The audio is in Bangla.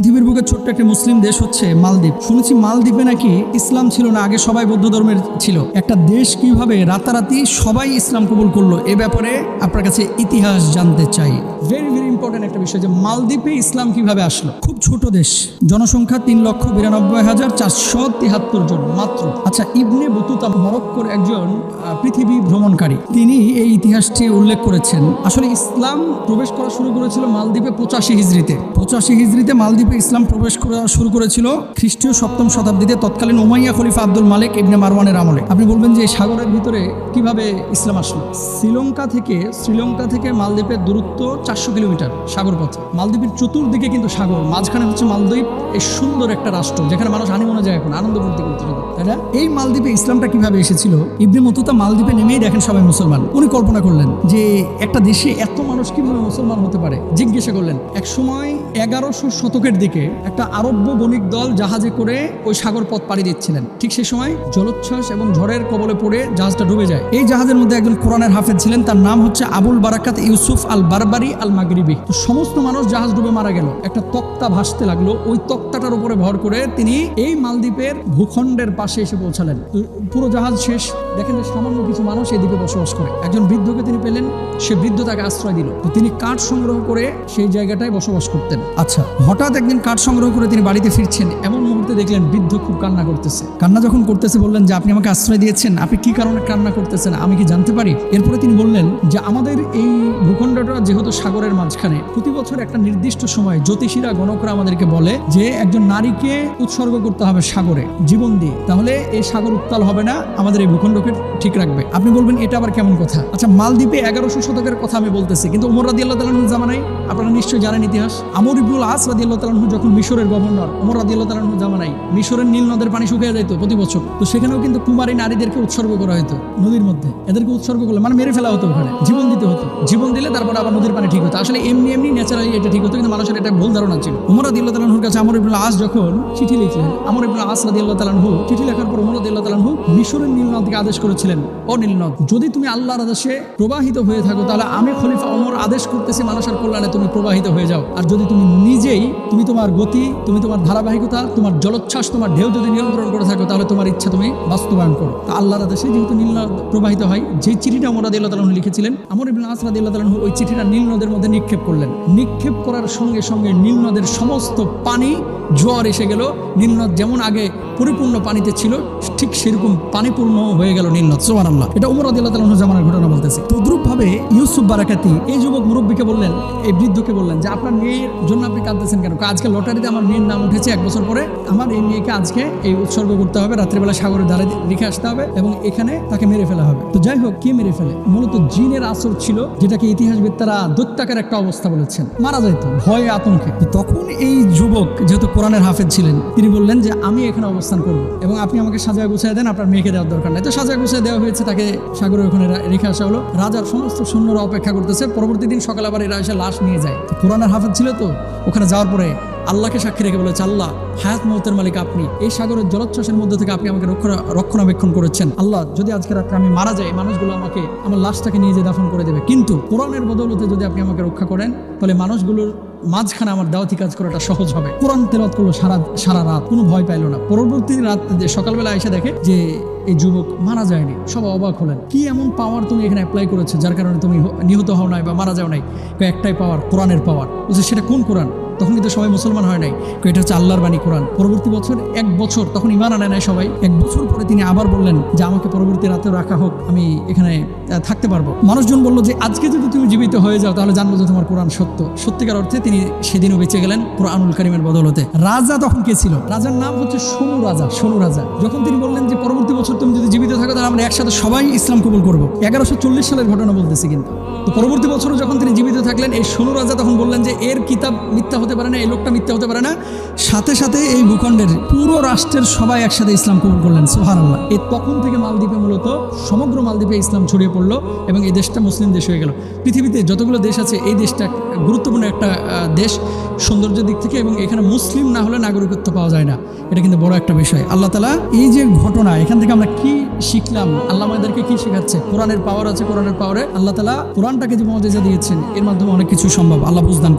পৃথিবীর বুকে ছোট্ট একটা মুসলিম দেশ হচ্ছে মালদ্বীপ। শুনেছি মালদ্বীপে নাকি ইসলাম ছিল না, আগে সবাই বৌদ্ধ ধর্মের ছিল। একটা দেশ কিভাবে রাতারাতি সবাই ইসলাম কবুল করলো, এ ব্যাপারে আপনার কাছে ইতিহাস জানতে চাই। ভেরি ভেরি ইম্পর্টেন্ট একটা বিষয় যে মালদ্বীপে ইসলাম কিভাবে আসলো। খুব ছোট দেশ, জনসংখ্যা 3,92,473 জন মাত্র। আচ্ছা, ইবনে বতুতা মরক্কোর একজন পৃথিবী ভ্রমণকারী, তিনি এই ইতিহাসটি উল্লেখ করেছেন। আসলে ইসলাম প্রবেশ করা শুরু করেছিল মালদ্বীপে 85 হিজরিতে। 85 হিজরিতে মালদ্বীপে ইসলাম প্রবেশ করা শুরু করেছিল খ্রিস্টীয় 7ম শতাব্দীতে তৎকালীন উমাইয়া খলিফা আব্দুল মালিক ইবনে মারওয়ানের আমলে। আপনি বলবেন যে এই সাগরের ভিতরে কিভাবে ইসলাম আসলো? শ্রীলঙ্কা থেকে মালদ্বীপের দূরত্ব 400 কিলোমিটার সাগর পথে। মালদ্বীপের চতুর্দিকে কিন্তু সাগর, মাঝখানে হচ্ছে মালদ্বীপ। এই সুন্দর একটা রাষ্ট্র যেখানে মানুষ হানিমুনে যায় এখন আনন্দ ফুর্তি করতে শুধু, তাই না? এই মালদ্বীপে ইসলামটা কিভাবে এসেছিল? ইবনে বতুতা মালদ্বীপে নেমেই দেখেন সবাই মুসলমান। উনি কল্পনা করলেন যে একটা দেশে এত মানুষ কিভাবে মুসলমান হতে পারে। জিজ্ঞাসা করলেন। এক সময় 1100 শতকের দিকে একটা আরব্য বণিক দল জাহাজে করে ওই সাগর পথ পাড়ি দিচ্ছিলেন। ঠিক সেই সময় জলোচ্ছ্বাস এবং ঝড়ের কবলে পড়ে জাহাজটা ডুবে যায়। এই জাহাজের মধ্যে একজন কোরআনের হাফেজ ছিলেন, তার নাম হচ্ছে আবুল বারাকাত ইউসুফ আল বারবারি আল মাগরিবি। তো সমস্ত মানুষ জাহাজ ডুবে মারা গেল। একটা তক্তা ভাসতে লাগলো, ওই তক্তাটার উপরে ভর করে তিনি এই মালদ্বীপের ভূখণ্ডের পাশে এসে পৌঁছালেন। পুরো জাহাজ শেষ, দেখেন যে সামান্য কিছু মানুষ এই দ্বীপে বসবাস করে। একজন বৃদ্ধকে তিনি পেলেন, সে বৃদ্ধ তাকে আশ্রয় দিল। তো তিনি কাঠ সংগ্রহ করে সেই জায়গাটায় বসবাস করতেন। আচ্ছা, হঠাৎ একদিন কাঠ সংগ্রহ করে তিনি বাড়িতে ফিরছেন, এমন মুহূর্তে দেখলেন বৃদ্ধ খুব কান্না করতেছে। কান্না যখন করতেছে বললেন যে আপনি আমাকে আশ্রয় দিয়েছেন, আপনি কি কারণে কান্না করতেছেন আমি কি জানতে পারি? এরপরে তিনি বললেন যে আমাদের এই ভূখণ্ডটা যেহেতু সাগরের মাঝখানে, প্রতি বছর একটা নির্দিষ্ট সময় জ্যোতিষীরা গণকরা আমাদেরকে বলে যে একজন নারীকে উৎসর্গ করতে হবে সাগরে জীবন দিয়ে, তাহলে এই সাগর উত্তাল হবে না, আমাদের এই ভূখণ্ডকে ঠিক রাখবে। আপনি বলবেন এটা আবার কেমন কথা? আচ্ছা, মালদ্বীপে 1100 শতকের কথা আমি বলতেছি, কিন্তু ওমর রাদিয়াল্লাহু তাআলা আনহু জামানায়, আপনারা নিশ্চয়ই জানেন ইতিহাস, আমর ইবনুল আস রাদিয়াল্লাহু তাআলা আনহু যখন মিশরের গভর্নর, ওমর রাদিয়াল্লাহু তাআলা আনহু জামানায় মিশরের নীল নদের পানি শুকিয়ে যেত প্রতি বছর। তো সেখানেও কিন্তু কুমারী নারীদেরকে উৎসর্গ করা হতো নদীর মধ্যে। এদেরকে উৎসর্গ করলে মানে মেরে ফেলা হতো, ওখানে জীবন দিতে হতো। জীবন দিলে তারপর আবার নদীর পানি ঠিক হতো। আসলে এমনি ন্যাচারালি এটা ঠিক হতো, কিন্তু মানুষের এটা ভুল ধারণা ছিল। ওমর রাদিয়াল্লাহু তাআলা আনহুর কাছে আমর ইবনুল আস যখন চিঠি লিখলেন, আমর ইবনুল আস রাদিয়াল্লাহু তাআলা আনহু চিঠি লেখার পর ওমর রাদিয়াল্লাহু তাআলা আনহু মিশরের নীল নদকে আদেশ করেছিলেন, ও নীল নদ, যদি তুমি আল্লাহর আদেশে প্রবাহিত হয়ে থাকো তাহলে আমি খলিফা ওমর আদেশ করতেছি মানুষের কল্যাণে তুমি প্রবাহিত হয়ে যাও। আর যদি তুমি নিজেই তোমার গতি, তোমার ধারাবাহিকতা, তোমার জলোচ্ছ্বাস, তোমার ঢেউ যদি নিয়ন্ত্রণ করে থাকো তাহলে তোমার ইচ্ছা তুমি বাস্তবায়ন করো। তা আল্লাহর আদেশে যেহেতু নীল নদ প্রবাহিত হয়, যে চিঠিটা ওমর রাদিয়াল্লাহু তাআলা আনহু লিখেছিলেন, আমর ইবনে আস রাদিয়াল্লাহু তাআলা আনহু ওই চিঠিটা নীল নদের মধ্যে নিক্ষেপ করলেন। নিক্ষেপ করার সঙ্গে সঙ্গে নীল নদের সমস্ত পানি জোয়ার এসে গেল। নীল নদ যেমন আগে পরিপূর্ণ পানিতে ছিল, ঠিক সেরকম পানিপূর্ণ হয়ে গেল নীল নদ। সুবহানাল্লাহ। এটা ওমর রাদিয়াল্লাহু তাআলা আনহু জামানার ঘটনা বলতেছি। তদ্রুপ ভাবে ইউসুফ বারাকাতি এই যুবক মুরব্বীকে বললেন, এই বৃদ্ধকে বললেন যে আপনার মেয়ের জন্য আপনি কাঁদতেছেন কেন? আজকে লটারিতে আমার মেয়ের নাম উঠেছে 1 বছর পরে, আমার এই মেয়েকে আজকে এই উৎসর্গ করতে হবে, রাত্রিবেলা সাগরের ধারে রেখে আসতে হবে এবং এখানে তাকে মেরে ফেলা হবে। তো যাই হোক, কে মেরে ফেলে? মূলত জিনের আসর ছিল, যেটাকে ইতিহাসবিদরা দৈত্যাকার একটা অবস্থা বলেছেন, মারা যাইতো ভয়ে আতঙ্কে। তখন এই যুবক যেহেতু কোরআনের হাফেজ ছিলেন, তিনি বললেন যে আমি এখানে অবস্থান করব এবং আপনি আমাকে সাজায় গুছিয়ে দেন, আপনার মেয়েকে দেওয়ার দরকার নাই। তো সাজায় গুছিয়ে দেওয়া হয়েছে, তাকে সাগরের ওখানে রেখে আসা হলো। রাজার সমস্ত সৈন্যরা অপেক্ষা করতেছে। পরবর্তী দিন সকালে আবার এরা এসে লাশ নিয়ে যায়। কোরআনের হাফেজ ছিল, তো ওখানে যাওয়ার পরে আল্লাহকে সাক্ষী রেখে বলেছে, আল্লাহ, হায়াত মওতের মালিক আপনি, এই সাগরের জলোচ্ছ্বাসের মধ্যে থেকে আপনি আমাকে রক্ষণাবেক্ষণ করেছেন। আল্লাহ, যদি আজকে রাত্রে আমি মারা যাই, মানুষগুলো আমাকে আমার লাশটাকে নিয়ে যে দাফন করে দেবে, কিন্তু কোরআনের বদৌলতে যদি আপনি আমাকে রক্ষা করেন, তাহলে মানুষগুলোর মাঝখানে আমার দাওয়াতি কাজ করাটা সহজ হবে। কোরআন তেলাওয়াত করলো সারা রাত, কোনো ভয় পাইল না। পরবর্তী রাত সকালবেলা এসে দেখে যে এই যুবক মারা যায়নি। সব অবাক হলেন, কি এমন পাওয়ার তুমি এখানে অ্যাপ্লাই করেছো যার কারণে তুমি নিহত হও নাই বা মারা যাও নাই? একটাই পাওয়ার, কোরআনের পাওয়ার। বলছে সেটা কোন কোরআন? তখন কিন্তু সবাই মুসলমান হয় নাই, এটা হচ্ছে আল্লাহর বাণী কোরআন। পরবর্তী বছর 1 বছর তখন ইমান আনে নাই সবাই। 1 বছর পরে তিনি আবার বললেন যে আমাকে পরবর্তী রাতেও রাখা হোক, আমি এখানে থাকতে পারবো। মানুষজন বলল যে আজকে যদি তুমি জীবিত হয়ে যাও তাহলে জানবো যে তোমার কোরআন সত্য। সত্যিকার অর্থে তিনি সেদিনও বেঁচে গেলেন কোরআনুল কারীমের বদৌলতে। রাজা তখন কে ছিল? রাজার নাম হচ্ছে সোনু রাজা। যখন তিনি বললেন যে পরবর্তী বছর তুমি যদি জীবিত থাকো তাহলে আমরা একসাথে সবাই ইসলাম কবুল করবো, 1140 সালের ঘটনা বলতেছি কিন্তু। তো পরবর্তী বছরও যখন তিনি জীবিত থাকলেন, এই সোনু রাজা তখন বললেন যে এর কিতাব মিথ্যা হতে পারে না, এই লোকটা মিথ্যা হতে পারে না। সাথে সাথে এই ভূখণ্ডের পুরো রাষ্ট্রের সবাই একসাথে ইসলাম কবুল করলেন। সুবহানাল্লাহ। এই তখন থেকে মালদ্বীপে মূলত সমগ্র মালদ্বীপে ইসলাম ছড়িয়ে পড়লো এবং এই দেশটা মুসলিম দেশ হয়ে গেল। পৃথিবীতে যতগুলো দেশ আছে এই দেশটা গুরুত্বপূর্ণ একটা দেশ সৌন্দর্যের দিক থেকে, এবং এখানে মুসলিম না হলে নাগরিকত্ব পাওয়া যায় না। এটা কিন্তু বড় একটা বিষয়। আল্লাহ তাআলা এই যে ঘটনা, এখান থেকে আমরা কি শিখলাম? আল্লাহ আমাদেরকে কি শেখাচ্ছে? কোরআনের পাওয়ার আছে, কোরআনের পাওয়ারে আল্লাহ তাআলা কোরআনটাকে যে মুআজিজা দিয়েছেন, এর মাধ্যমে অনেক কিছু সম্ভব। আল্লাহ বুঝদান করুন।